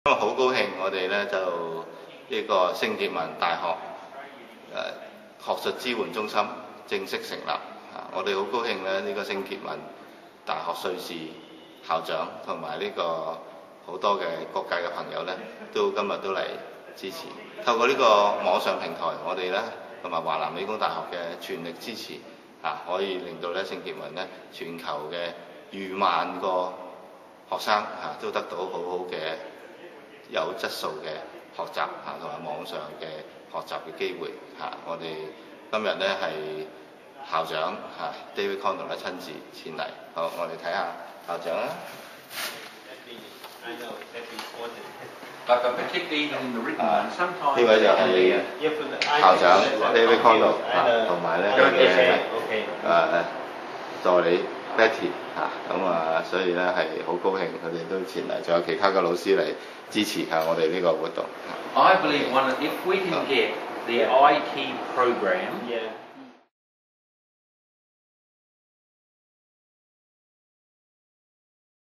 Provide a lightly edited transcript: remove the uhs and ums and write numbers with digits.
今日好高興，我哋咧就呢個聖傑文大學學術支援中心正式成立。我哋好高興咧，呢個聖傑文大學瑞士校長同埋呢個好多嘅各界嘅朋友咧，今日都嚟支持。透過呢個網上平台，我哋咧同埋華南理工大學嘅全力支持，可以令到咧聖傑文咧全球嘅逾萬個學生都得到好好嘅有質素嘅學習同埋網上嘅學習嘅機會我哋今日咧係校長David Condell 咧親自前嚟，好，我哋睇下校長啦。呢位就係校長 David Condell 同埋咧佢嘅助理 Betty 所以咧係好高興佢哋都前嚟，仲有其他嘅老師嚟支持下我哋呢個活動。I believe if we can get the IT program